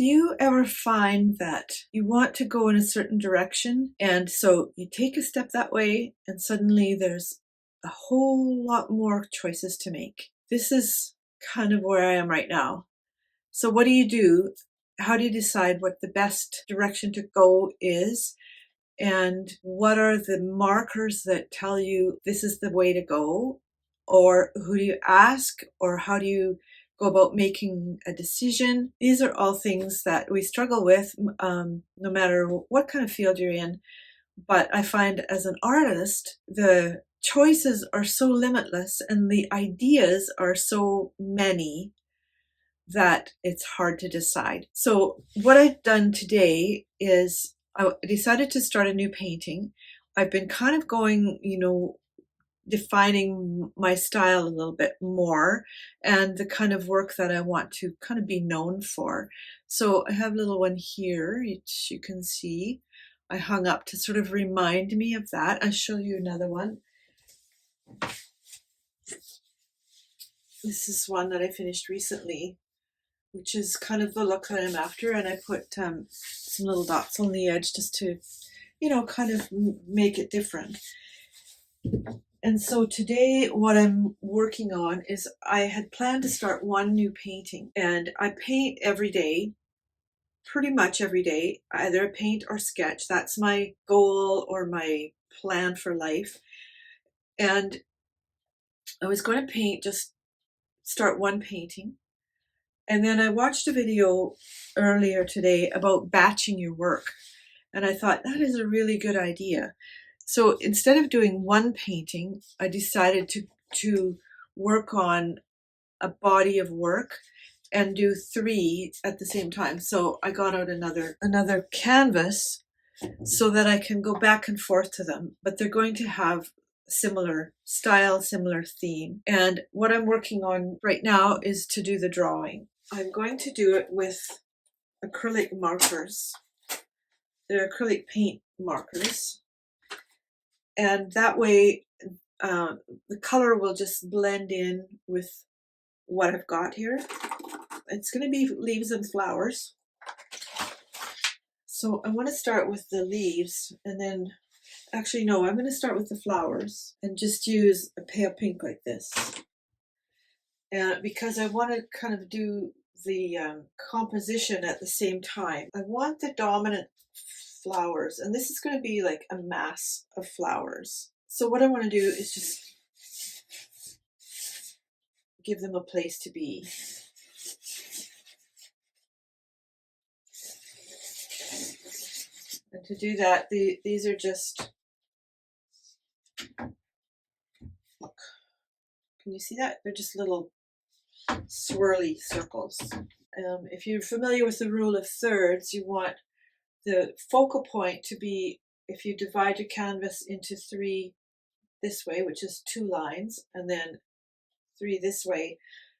Do you ever find that you want to go in a certain direction and so you take a step that way and suddenly there's a whole lot more choices to make? This is kind of where I am right now. So what do you do? How do you decide what the best direction to go is? And what are the markers that tell you this is the way to go? Or who do you ask? Or how do you go about making a decision? These are all things that we struggle with, no matter what kind of field you're in. But I find as an artist, the choices are so limitless and the ideas are so many that it's hard to decide. So what I've done today is I decided to start a new painting. I've been kind of going, defining my style a little bit more and the kind of work that I want to kind of be known for. So I have a little one here, which you can see. I hung up to sort of remind me of that. I'll show you another one. This is one that I finished recently, which is kind of the look that I'm after. And I put some little dots on the edge just to, kind of make it different. And so today what I'm working on is I had planned to start one new painting, and I paint every day, pretty much every day, either paint or sketch. That's my goal or my plan for life. And I was going to paint, just start one painting. And then I watched a video earlier today about batching your work. And I thought that is a really good idea. So instead of doing one painting, I decided to work on a body of work and do 3 at the same time. So I got out another canvas so that I can go back and forth to them, but they're going to have similar style, similar theme. And what I'm working on right now is to do the drawing. I'm going to do it with acrylic markers. They're acrylic paint markers. And that way the color will just blend in with what I've got here. It's going to be leaves and flowers. So I want to start with the leaves, and then, actually no, I'm going to start with the flowers and just use a pale pink like this. And because I want to kind of do the composition at the same time, I want the dominant flowers, and this is going to be like a mass of flowers. So what I want to do is just give them a place to be. And to do that, these are just, look, can you see that? They're just little swirly circles. If you're familiar with the rule of thirds, you want the focal point to be, if you divide your canvas into 3 this way, which is 2 lines, and then 3 this way,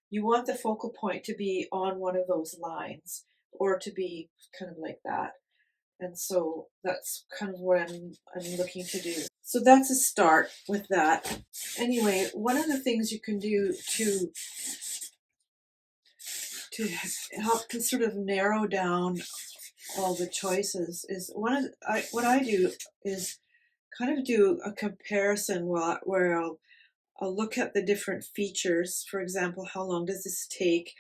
you want the focal point to be on one of those lines, or to be kind of like that. And so that's kind of what I'm looking to do. So that's a start with that. Anyway, one of the things you can do to help to sort of narrow down all the choices is what I do is kind of do a comparison where I'll look at the different features. For example, how long does this take?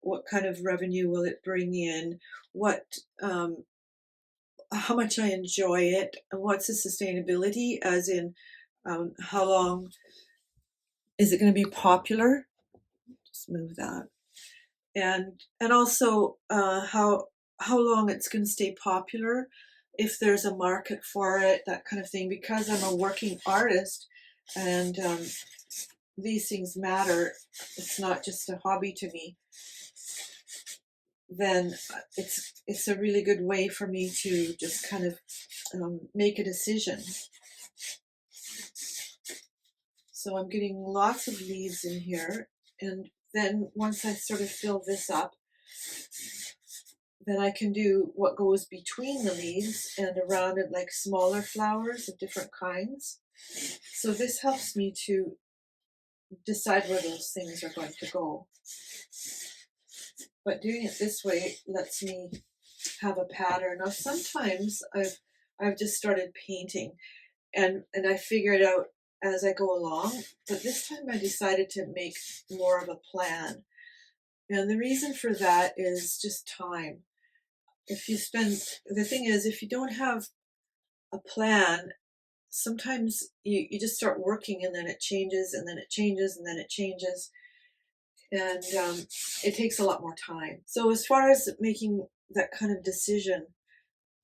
What kind of revenue will it bring in? How much I enjoy it, and what's the sustainability, as in how long is it going to be popular? Just move that. And also how long it's going to stay popular, if there's a market for it, that kind of thing. Because I'm a working artist and these things matter, it's not just a hobby to me, then it's a really good way for me to just kind of make a decision. So I'm getting lots of leaves in here, and then once I sort of fill this up, then I can do what goes between the leaves and around it, like smaller flowers of different kinds. So this helps me to decide where those things are going to go. but doing it this way lets me have a pattern. Now sometimes I've just started painting and I figure it out as I go along, but this time I decided to make more of a plan. And the reason for that is just time. If you spend, the thing is, if you don't have a plan, sometimes you just start working and then it changes and then it changes and then it changes. And it takes a lot more time. So as far as making that kind of decision,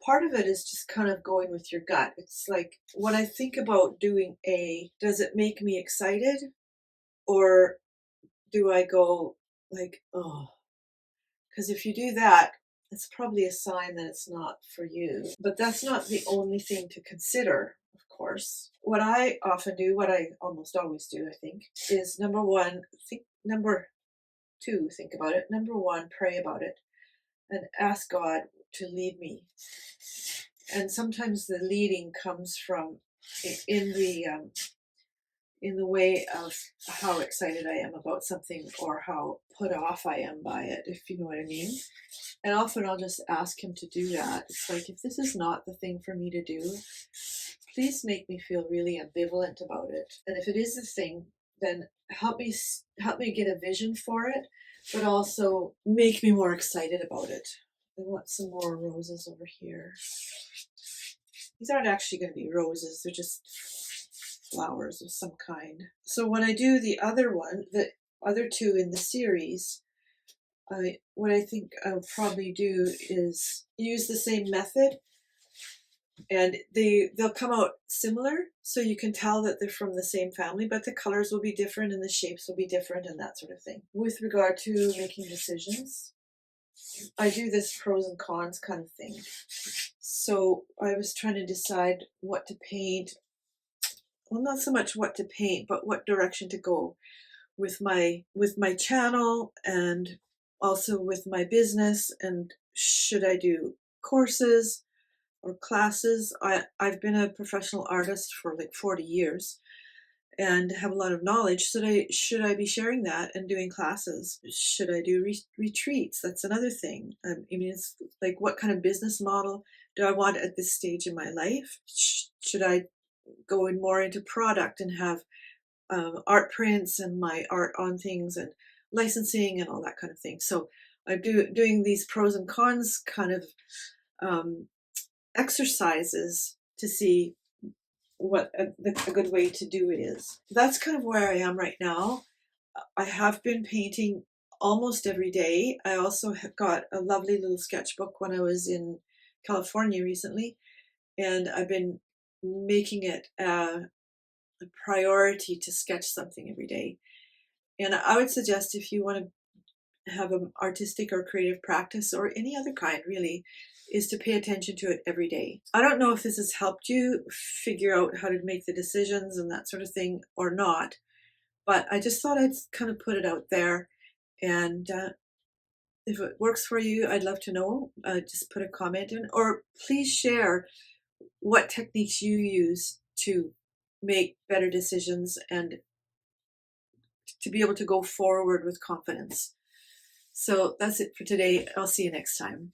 part of it is just kind of going with your gut. It's like when I think about doing A, does it make me excited? Or do I go like, oh, because if you do that, it's probably a sign that it's not for you. But that's not the only thing to consider, of course. What I often do, what I almost always do, I think, is number one, number two, think about it. Number one, pray about it and ask God to lead me. And sometimes the leading comes from in the way of how excited I am about something or how put off I am by it, if you know what I mean. And often I'll just ask him to do that. It's like, if this is not the thing for me to do, please make me feel really ambivalent about it. And if it is the thing, then help me get a vision for it, but also make me more excited about it. I want some more roses over here. These aren't actually going to be roses, they're just flowers of some kind. So when I do the other one, the other two in the series, what I think I'll probably do is use the same method, and they'll come out similar, so you can tell that they're from the same family, but the colors will be different and the shapes will be different and that sort of thing. With regard to making decisions, I do this pros and cons kind of thing. So I was trying to decide what to paint. Well, not so much what to paint, but what direction to go with my channel and also with my business. And should I do courses or classes? I've been a professional artist for like 40 years and have a lot of knowledge. Should I be sharing that and doing classes? Should I do retreats? That's another thing. I mean, it's like, what kind of business model do I want at this stage in my life? Should I go in more into product and have art prints and my art on things and licensing and all that kind of thing? So I'm doing these pros and cons kind of exercises to see what a good way to do it is. That's kind of where I am right now. I have been painting almost every day. I also have got a lovely little sketchbook when I was in California recently, and I've been making it a priority to sketch something every day. And I would suggest, if you want to have an artistic or creative practice, or any other kind really, is to pay attention to it every day. I don't know if this has helped you figure out how to make the decisions and that sort of thing or not, but I just thought I'd kind of put it out there. And if it works for you, I'd love to know. Just put a comment in, or please share what techniques you use to make better decisions and to be able to go forward with confidence. So that's it for today. I'll see you next time.